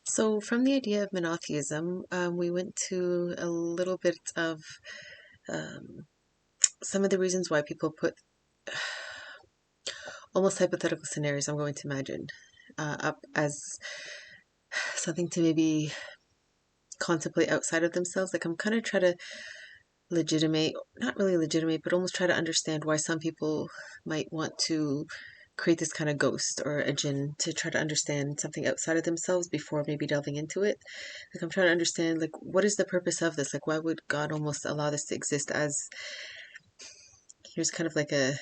So, from the idea of monotheism, we went to a little bit of um, some of the reasons why people put almost hypothetical scenarios, I'm going to imagine, up as something to maybe contemplate outside of themselves. Like, I'm kind of trying to legitimate, not really legitimate, but almost try to understand why some people might want to create this kind of ghost or a jinn to try to understand something outside of themselves before maybe delving into it. Like, I'm trying to understand, like, what is the purpose of this? Like, why would God almost allow this to exist as here's kind of like a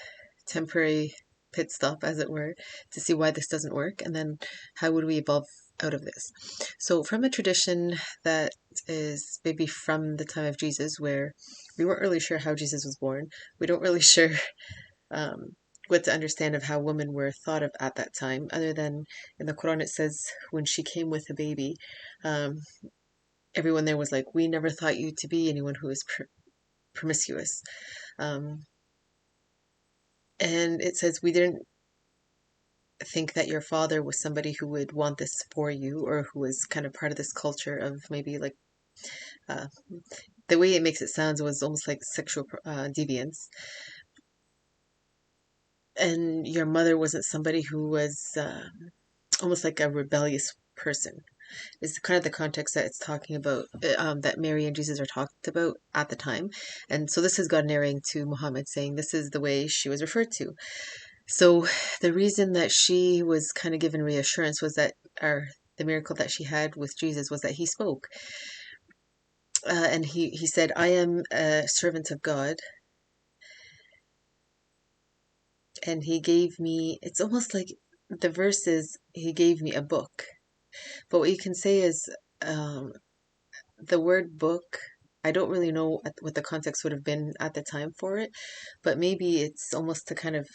temporary pit stop, as it were, to see why this doesn't work, and then how would we evolve out of this? So, from a tradition that is maybe from the time of Jesus, where we weren't really sure how Jesus was born, we don't really sure um, what to understand of how women were thought of at that time, other than in the Quran it says when she came with a baby, um, everyone there was like, "We never thought you to be anyone who is promiscuous." Um, and it says, "We didn't think that your father was somebody who would want this for you or who was kind of part of this culture of maybe like uh, the way it makes it sound was almost like sexual deviance. And your mother wasn't somebody who was almost like a rebellious person." Is kind of the context that it's talking about, that Mary and Jesus are talked about at the time. And so this is God narrating to Muhammad, saying this is the way she was referred to. So the reason that she was kind of given reassurance was that, or the miracle that she had with Jesus was that he spoke. And he said, "I am a servant of God." And he gave me, it's almost like the verse is, he gave me a book. But what you can say is, um, the word book, I don't really know what the context would have been at the time for it, but maybe it's almost to kind of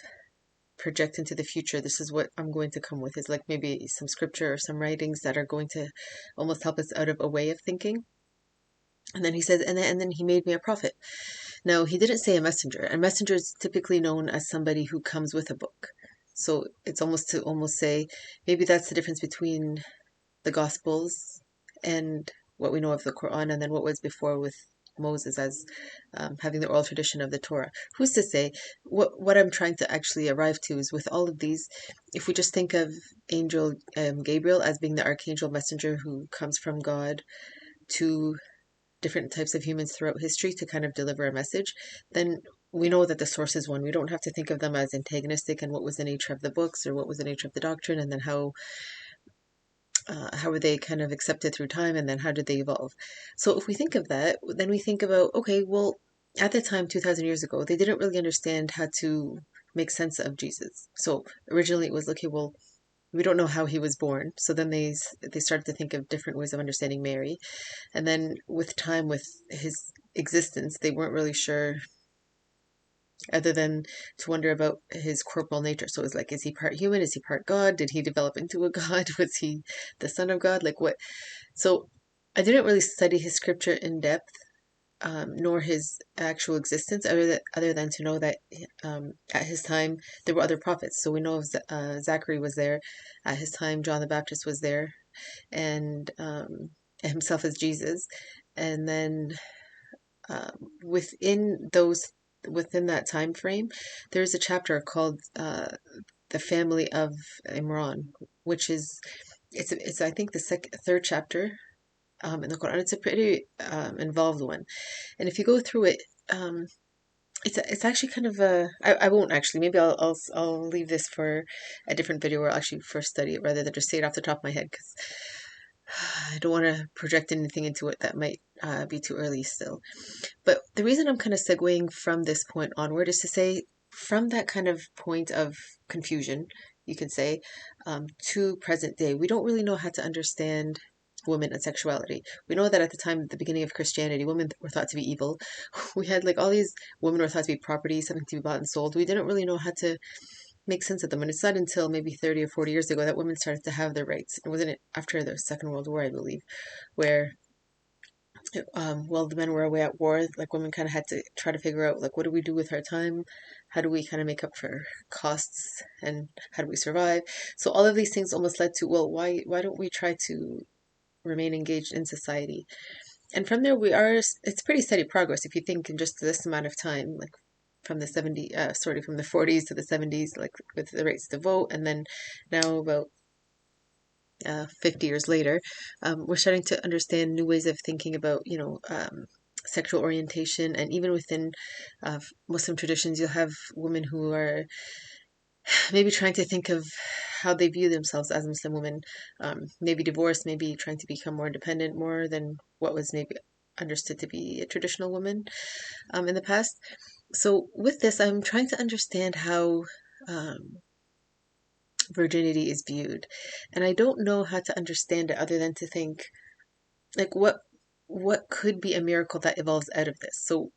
project into the future. This is what I'm going to come with, is like maybe some scripture or some writings that are going to almost help us out of a way of thinking. And then he says, and then he made me a prophet. Now, he didn't say a messenger. A messenger is typically known as somebody who comes with a book. So it's almost to almost say maybe that's the difference between the Gospels and what we know of the Quran, and then what was before with Moses as having the oral tradition of the Torah. Who's to say? What I'm trying to actually arrive to is with all of these, if we just think of Angel Gabriel as being the archangel messenger who comes from God to different types of humans throughout history to kind of deliver a message, then we know that the source is one. We don't have to think of them as antagonistic and what was the nature of the books or what was the nature of the doctrine, and then how were they kind of accepted through time, and then how did they evolve? So if we think of that, then we think about, okay, well, at the time, 2,000 years ago, they didn't really understand how to make sense of Jesus. So originally it was, okay, well, we don't know how he was born. So then they started to think of different ways of understanding Mary. And then with time, with his existence, they weren't really sure other than to wonder about his corporal nature. So it's like, is he part human? Is he part God? Did he develop into a God? Was he the son of God? Like what? So I didn't really study his scripture in depth, nor his actual existence, other than to know that at his time there were other prophets. So we know of Zachary was there at his time. John the Baptist was there, and himself as Jesus. And then within those within that time frame, there's a chapter called the family of Imran, which is it's I think the third chapter in the Quran. It's a pretty involved one, and if you go through it, it's actually kind of a I won't actually, maybe I'll leave this for a different video where I'll actually first study it rather than just say it off the top of my head, because I don't want to project anything into it that might be too early still. But the reason I'm kind of segueing from this point onward is to say, from that kind of point of confusion, you can say, to present day, we don't really know how to understand women and sexuality. We know that at the time, at the beginning of Christianity, women were thought to be evil. We had like all these women were thought to be property, something to be bought and sold. We didn't really know how to make sense of them. And it's not until maybe 30 or 40 years ago that women started to have their rights. It wasn't after the Second World War, I believe, where while the men were away at war, like women kind of had to try to figure out, like, what do we do with our time? How do we kind of make up for costs, and how do we survive? So all of these things almost led to, well, why don't we try to remain engaged in society. And from there, it's pretty steady progress if you think in just this amount of time, like from the from the 40s to the 70s, like with the rights to vote, and then now about 50 years later, we're starting to understand new ways of thinking about, sexual orientation. And even within Muslim traditions, you'll have women who are maybe trying to think of how they view themselves as Muslim women, maybe divorced, maybe trying to become more independent, more than what was maybe understood to be a traditional woman in the past. So with this, I'm trying to understand how um, virginity is viewed, and I don't know how to understand it other than to think like what could be a miracle that evolves out of this. So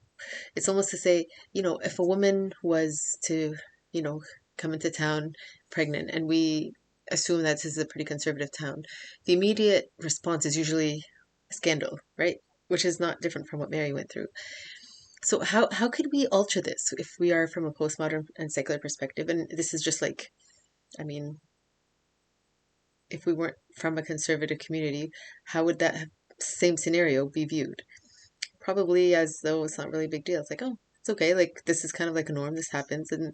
it's almost to say, if a woman was to, you know, come into town pregnant, and we assume that this is a pretty conservative town, the immediate response is usually scandal, right? Which is not different from what Mary went through. So how could we alter this if we are from a postmodern and secular perspective? And this is just like, I mean, if we weren't from a conservative community, how would that same scenario be viewed? Probably as though it's not really a big deal. It's like, oh, it's okay. Like this is kind of like a norm. This happens, and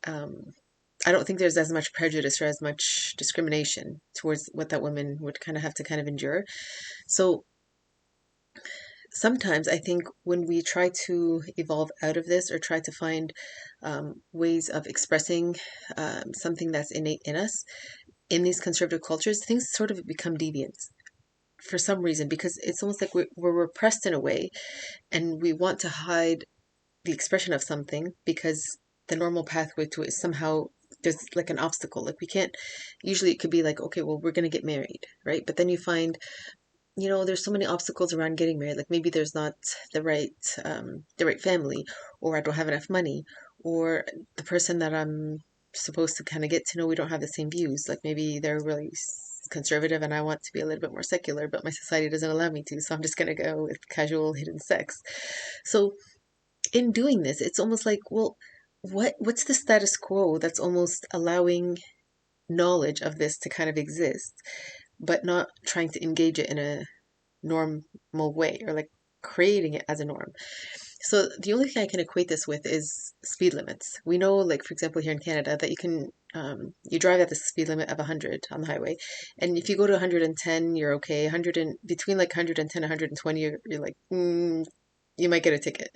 um, I don't think there's as much prejudice or as much discrimination towards what that woman would kind of have to kind of endure. So sometimes I think when we try to evolve out of this or try to find ways of expressing something that's innate in us in these conservative cultures, things sort of become deviant for some reason, because it's almost like we're repressed in a way, and we want to hide the expression of something because the normal pathway to it is somehow there's like an obstacle. Like we can't, usually it could be like, okay, well, we're going to get married, right? But then you find, there's so many obstacles around getting married. Like maybe there's not the right family, or I don't have enough money, or the person that I'm supposed to kind of get to know, we don't have the same views. Like maybe they're really conservative and I want to be a little bit more secular, but my society doesn't allow me to. So I'm just going to go with casual hidden sex. So in doing this, it's almost like, well, what's the status quo that's almost allowing knowledge of this to kind of exist, but not trying to engage it in a normal way, or like creating it as a norm. So the only thing I can equate this with is speed limits. We know, like for example, here in Canada, that you can you drive at the speed limit of 100 on the highway, and if you go to 110, you're okay. 100 and between like 110 and 120, you're like, you might get a ticket.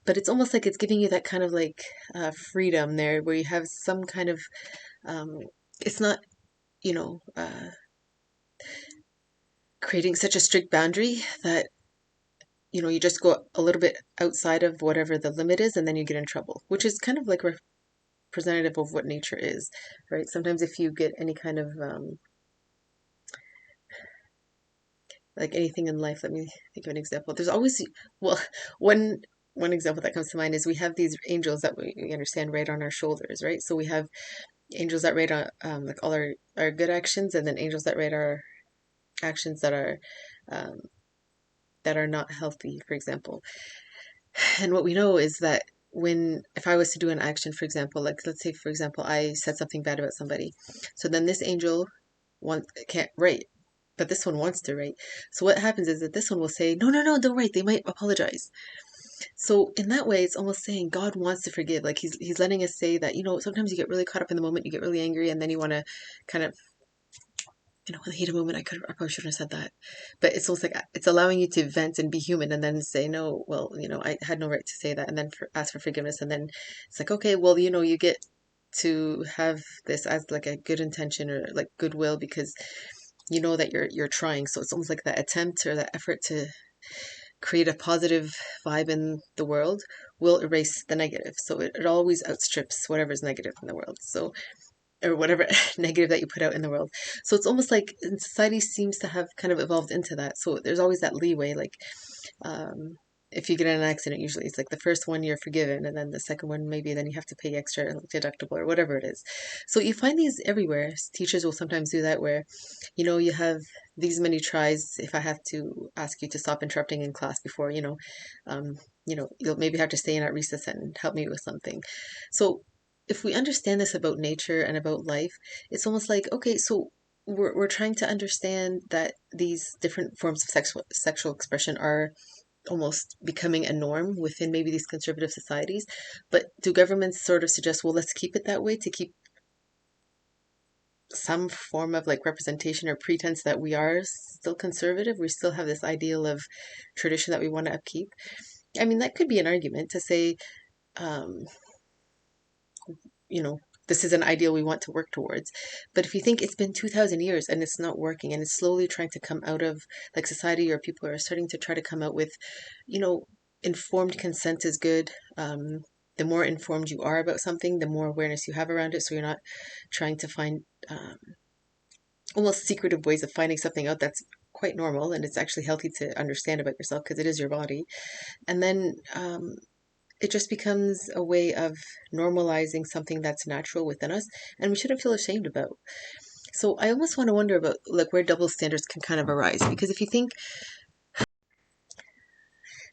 But it's almost like it's giving you that kind of like freedom there, where you have some kind of um, it's not, you know, uh, creating such a strict boundary that you just go a little bit outside of whatever the limit is, and then you get in trouble, which is kind of like representative of what nature is, right? Sometimes if you get any kind of like anything in life, let me think of an example. There's always, well, one one example that comes to mind is we have these angels that we understand right on our shoulders, right? So we have angels that rate on like all our good actions, and then angels that rate our actions um, that are not healthy, for example. And what we know is that if I was to do an action, for example, like let's say, for example, I said something bad about somebody, so then this angel can't rate, but this one wants to rate. So what happens is that this one will say, no, no, no, don't rate. They might apologize. So in that way, it's almost saying God wants to forgive. Like he's letting us say that, sometimes you get really caught up in the moment, you get really angry, and then you want to kind of, in the heat of moment, I probably shouldn't have said that. But it's almost like it's allowing you to vent and be human, and then say, no, well, I had no right to say that, and then ask for forgiveness. And then it's like, okay, well, you get to have this as like a good intention or like goodwill, because you know that you're trying. So it's almost like that attempt or that effort to create a positive vibe in the world will erase the negative. So it always outstrips whatever's negative in the world. So, or whatever negative that you put out in the world. So it's almost like society seems to have kind of evolved into that. So there's always that leeway. Like um, if you get in an accident, usually it's like the first one you're forgiven, and then the second one maybe then you have to pay extra, like deductible or whatever it is. So you find these everywhere. Teachers will sometimes do that, where you have these many tries. If I have to ask you to stop interrupting in class before, um, you'll maybe have to stay in at recess and help me with something. So if we understand this about nature and about life, it's almost like, okay, so we're trying to understand that these different forms of sexual expression are almost becoming a norm within maybe these conservative societies. But do governments sort of suggest, well, let's keep it that way to keep some form of like representation or pretense that we are still conservative? We still have this ideal of tradition that we want to upkeep. I mean, that could be an argument to say, um, you know, this is an ideal we want to work towards. But if you think it's been 2000 years and it's not working and it's slowly trying to come out of like society, or people are starting to try to come out with, you know, informed consent is good. The more informed you are about something, the more awareness you have around it. So you're not trying to find almost secretive ways of finding something out that's quite normal, and it's actually healthy to understand about yourself because it is your body. And then it just becomes a way of normalizing something that's natural within us and we shouldn't feel ashamed about. So I almost want to wonder about like where double standards can kind of arise, because if you think,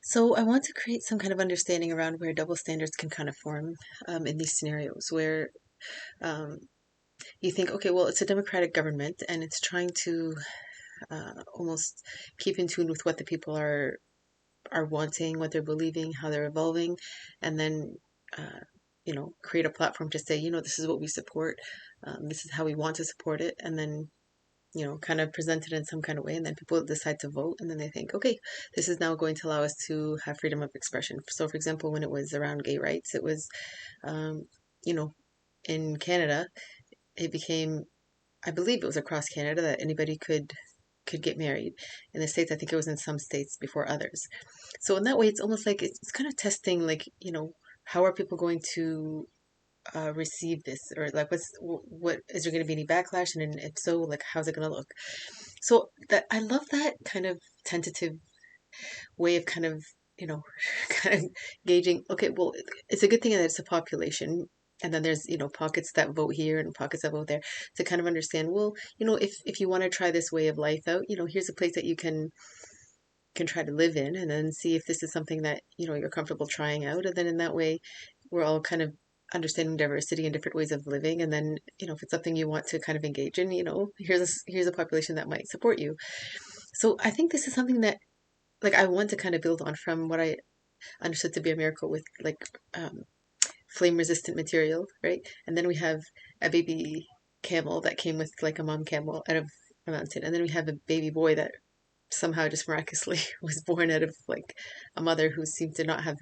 so I want to create some kind of understanding around where double standards can kind of form in these scenarios where um, you think, okay, well, it's a democratic government and it's trying to almost keep in tune with what the people are wanting, what they're believing, how they're evolving, and then create a platform to say, this is what we support, this is how we want to support it, and then kind of present it in some kind of way, and then people decide to vote, and then they think, okay, this is now going to allow us to have freedom of expression. So, for example, when it was around gay rights, it was, um, you know, in Canada, it became, I believe it was across Canada that anybody could get married. In the States, I think it was in some states before others. So in that way, it's almost like it's kind of testing, like, how are people going to receive this, or like what is there going to be any backlash, and then if so, like how's it going to look? So that I love that kind of tentative way of kind of kind of gauging. Okay, well, it's a good thing that it's a population. And then there's, pockets that vote here and pockets that vote there, to kind of understand, well, if you want to try this way of life out, here's a place that you can try to live in, and then see if this is something that you're comfortable trying out, and then in that way we're all kind of understanding diversity and different ways of living, and then if it's something you want to kind of engage in, here's a population that might support you. So I think this is something that, like, I want to kind of build on from what I understood to be a miracle with, like, flame resistant material, right? And then we have a baby camel that came with like a mom camel out of a mountain, and then we have a baby boy that somehow just miraculously was born out of like a mother who seemed to not have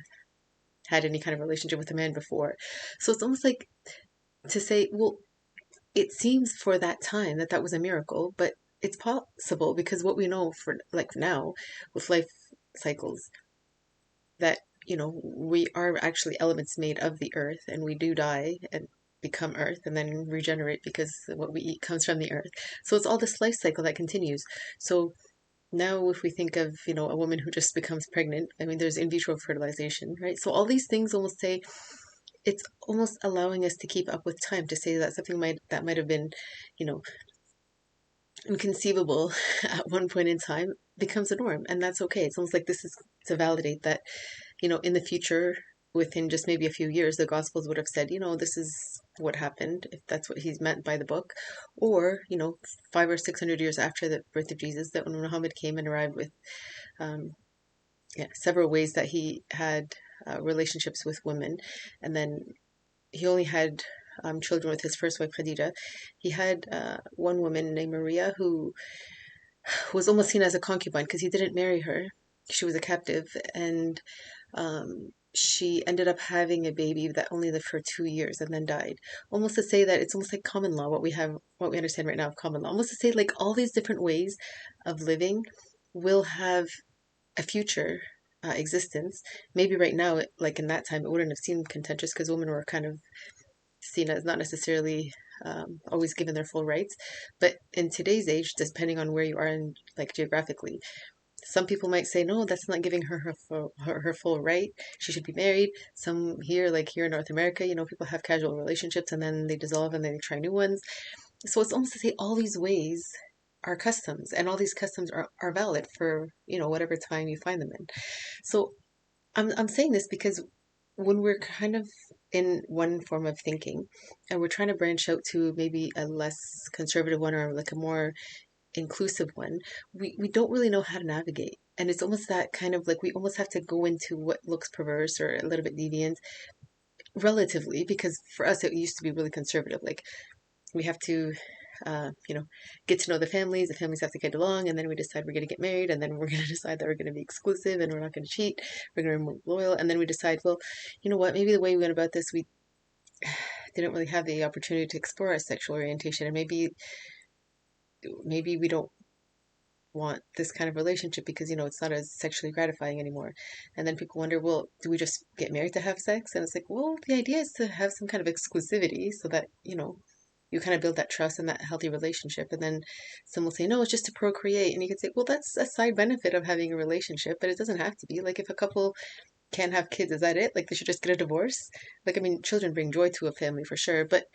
had any kind of relationship with a man before. So it's almost like to say, well, it seems for that time that that was a miracle, but it's possible because what we know for like now with life cycles, that we are actually elements made of the earth, and we do die and become earth and then regenerate because what we eat comes from the earth. So it's all this life cycle that continues. So now, if we think of, a woman who just becomes pregnant, I mean, there's in vitro fertilization, right? So all these things almost say it's almost allowing us to keep up with time, to say that something might have been, you know, inconceivable at one point in time becomes a norm, and that's okay. It's almost like this is to validate that, in the future, within just maybe a few years, the Gospels would have said, this is what happened, if that's what he's meant by the book. Or, 500 or 600 years after the birth of Jesus, that when Muhammad came and arrived with um, several ways that he had relationships with women, and then he only had children with his first wife, Khadija. He had one woman named Maria who was almost seen as a concubine because he didn't marry her. She was a captive, and she ended up having a baby that only lived for 2 years and then died. Almost to say that it's almost like common law, what we understand right now of common law. Almost to say like all these different ways of living will have a future existence. Maybe right now, like in that time, it wouldn't have seemed contentious because women were kind of seen as not necessarily always given their full rights. But in today's age, depending on where you are in, like, geographically, some people might say, no, that's not giving her full right. She should be married. Some here, like here in North America, people have casual relationships and then they dissolve and then they try new ones. So it's almost to say all these ways are customs, and all these customs are valid for, whatever time you find them in. So I'm saying this because when we're kind of in one form of thinking, and we're trying to branch out to maybe a less conservative one or like a more inclusive one, we don't really know how to navigate. And it's almost that kind of like we almost have to go into what looks perverse or a little bit deviant relatively, because for us it used to be really conservative. Like we have to get to know the families have to get along, and then we decide we're going to get married, and then we're going to decide that we're going to be exclusive and we're not going to cheat, we're going to be loyal, and then we decide, well, you know what, maybe the way we went about this, we didn't really have the opportunity to explore our sexual orientation, and maybe we don't want this kind of relationship because it's not as sexually gratifying anymore. And then people wonder, well, do we just get married to have sex? And it's like, well, the idea is to have some kind of exclusivity so that you kind of build that trust and that healthy relationship. And then some will say, no, it's just to procreate. And you could say, well, that's a side benefit of having a relationship, but it doesn't have to be. Like if a couple can't have kids, is that it? Like they should just get a divorce? Like, I mean, children bring joy to a family for sure, but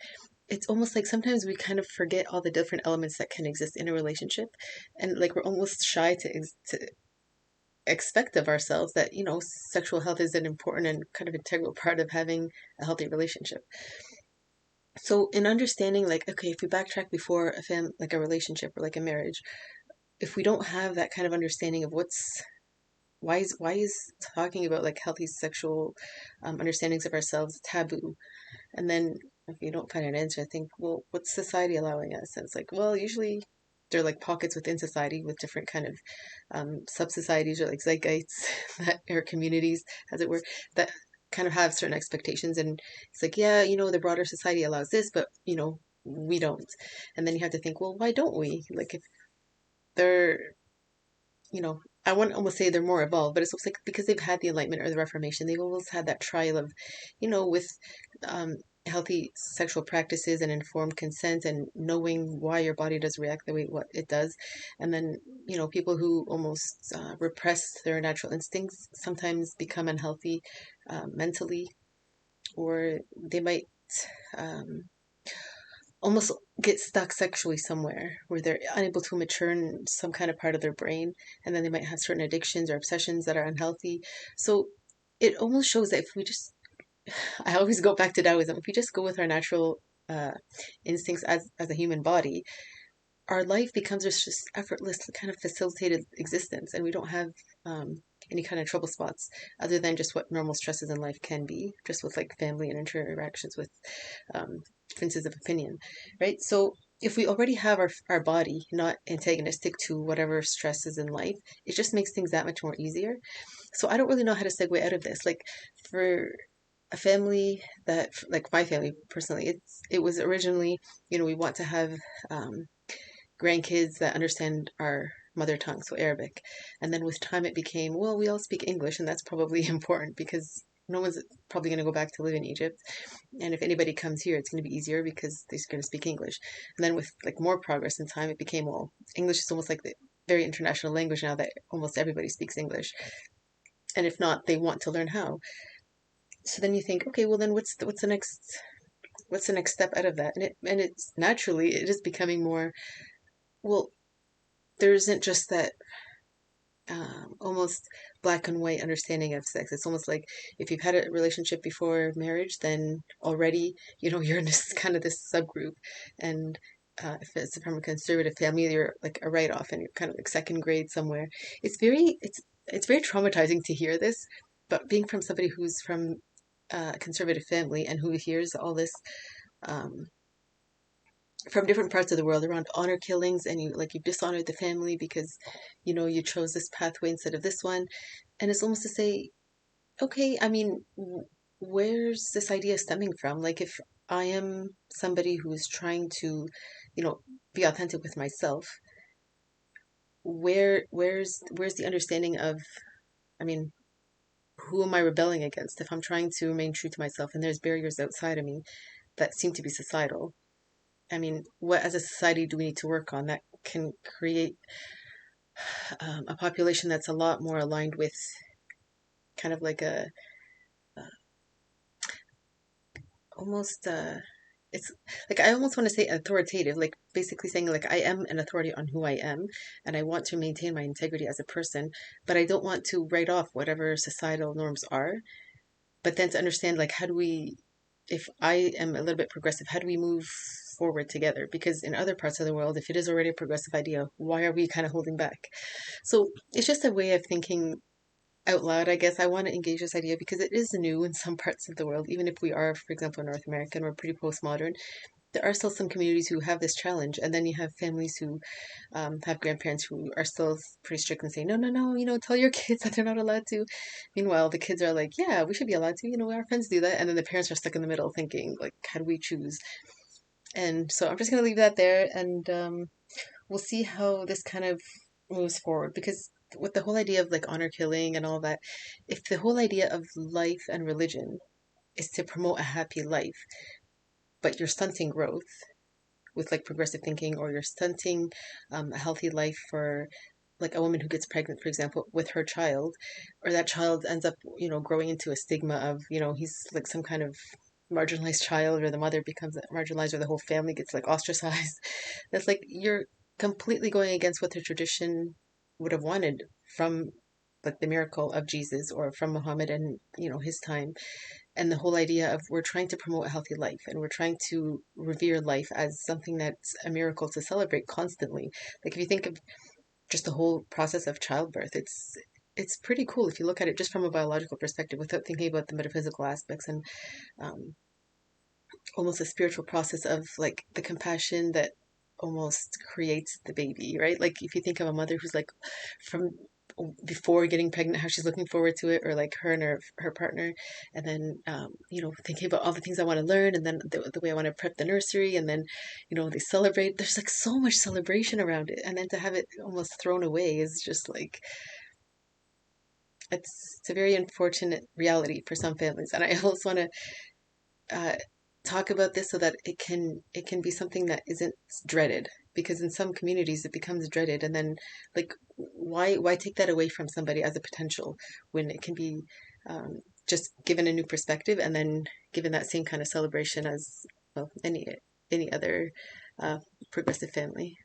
it's almost like sometimes we kind of forget all the different elements that can exist in a relationship, and like we're almost shy to expect of ourselves that sexual health is an important and kind of integral part of having a healthy relationship. So in understanding, like, okay, if we backtrack before like a relationship or like a marriage, if we don't have that kind of understanding of why is talking about like healthy sexual understandings of ourselves taboo. And then if you don't find an answer, I think, well, what's society allowing us? And it's like, well, usually there are like pockets within society with different kind of sub-societies or like zeitgeists that are communities, as it were, that kind of have certain expectations. And it's like, yeah, the broader society allows this, but, we don't. And then you have to think, well, why don't we? Like if they're, I wouldn't almost say they're more evolved, but it's almost like because they've had the Enlightenment or the Reformation, they've always had that trial of, with um, healthy sexual practices and informed consent and knowing why your body does react the way what it does. And then, people who almost repress their natural instincts sometimes become unhealthy mentally, or they might um, almost get stuck sexually somewhere where they're unable to mature in some kind of part of their brain, and then they might have certain addictions or obsessions that are unhealthy. So it almost shows that if we just I always go back to Taoism, if we just go with our natural uh, instincts as a human body, our life becomes just effortless kind of facilitated existence, and we don't have any kind of trouble spots other than just what normal stresses in life can be, just with like family and interactions with differences of opinion, right? So if we already have our body not antagonistic to whatever stresses in life, it just makes things that much more easier. So I don't really know how to segue out of this. Like for a family that, like my family personally, it was originally, we want to have um, grandkids that understand our mother tongue, so Arabic. And then with time it became, well, we all speak English, and that's probably important because no one's probably going to go back to live in Egypt. And if anybody comes here, it's going to be easier because they're going to speak English. And then with like more progress in time, it became, well, English is almost like the very international language now that almost everybody speaks English. And if not, they want to learn how. So then you think, okay, well then what's the next step out of that? And it's naturally it is becoming more, well, there isn't just that almost black and white understanding of sex. It's almost like if you've had a relationship before marriage, then already, you're in this kind of this subgroup. And if it's from a conservative family, you're like a write-off and you're kind of like second grade somewhere. It's very traumatizing to hear this, but being from somebody who's from a conservative family and who hears all this um, from different parts of the world around honor killings, and you've dishonored the family because you chose this pathway instead of this one. And it's almost to say, okay, I mean, where's this idea stemming from? Like if I am somebody who's trying to you know be authentic with myself, where's the understanding of, I mean, who am I rebelling against if I'm trying to remain true to myself and there's barriers outside of me that seem to be societal? I mean, what as a society do we need to work on that can create a population that's a lot more aligned with kind of like a uh, almost it's like I almost want to say authoritative, like basically saying like I am an authority on who I am, and I want to maintain my integrity as a person, but I don't want to write off whatever societal norms are. But then to understand like how do we if I am a little bit progressive, how do we move forward together? Because in other parts of the world, if it is already a progressive idea, why are we kind of holding back? So it's just a way of thinking out loud, I guess. I want to engage this idea because it is new in some parts of the world. Even if we are, for example, in North America and we're pretty postmodern, there are still some communities who have this challenge. And then you have families who have grandparents who are still pretty strict and say, no, no, no, tell your kids that they're not allowed to. Meanwhile, the kids are like, yeah, we should be allowed to. Our friends do that. And then the parents are stuck in the middle thinking, like, how do we choose? And so I'm just going to leave that there, and we'll see how this kind of moves forward. Because with the whole idea of like honor killing and all that, if the whole idea of life and religion is to promote a happy life, but you're stunting growth with like progressive thinking, or you're stunting a healthy life for like a woman who gets pregnant, for example, with her child, or that child ends up, growing into a stigma of, he's like some kind of marginalized child, or the mother becomes marginalized, or the whole family gets like ostracized. That's like you're completely going against what the tradition would have wanted from like the miracle of Jesus, or from Muhammad and his time. And the whole idea of we're trying to promote a healthy life, and we're trying to revere life as something that's a miracle to celebrate constantly. Like if you think of just the whole process of childbirth, it's pretty cool if you look at it just from a biological perspective without thinking about the metaphysical aspects, and um, almost a spiritual process of like the compassion that almost creates the baby, right? Like if you think of a mother who's like from before getting pregnant, how she's looking forward to it, or like her and her partner, and then thinking about all the things I want to learn, and then the way I want to prep the nursery, and then they celebrate. There's like so much celebration around it, and then to have it almost thrown away is just like it's a very unfortunate reality for some families. And I also want to uh, talk about this so that it can be something that isn't dreaded, because in some communities it becomes dreaded, and then like why take that away from somebody as a potential when it can be just given a new perspective, and then given that same kind of celebration as well any other uh, progressive family.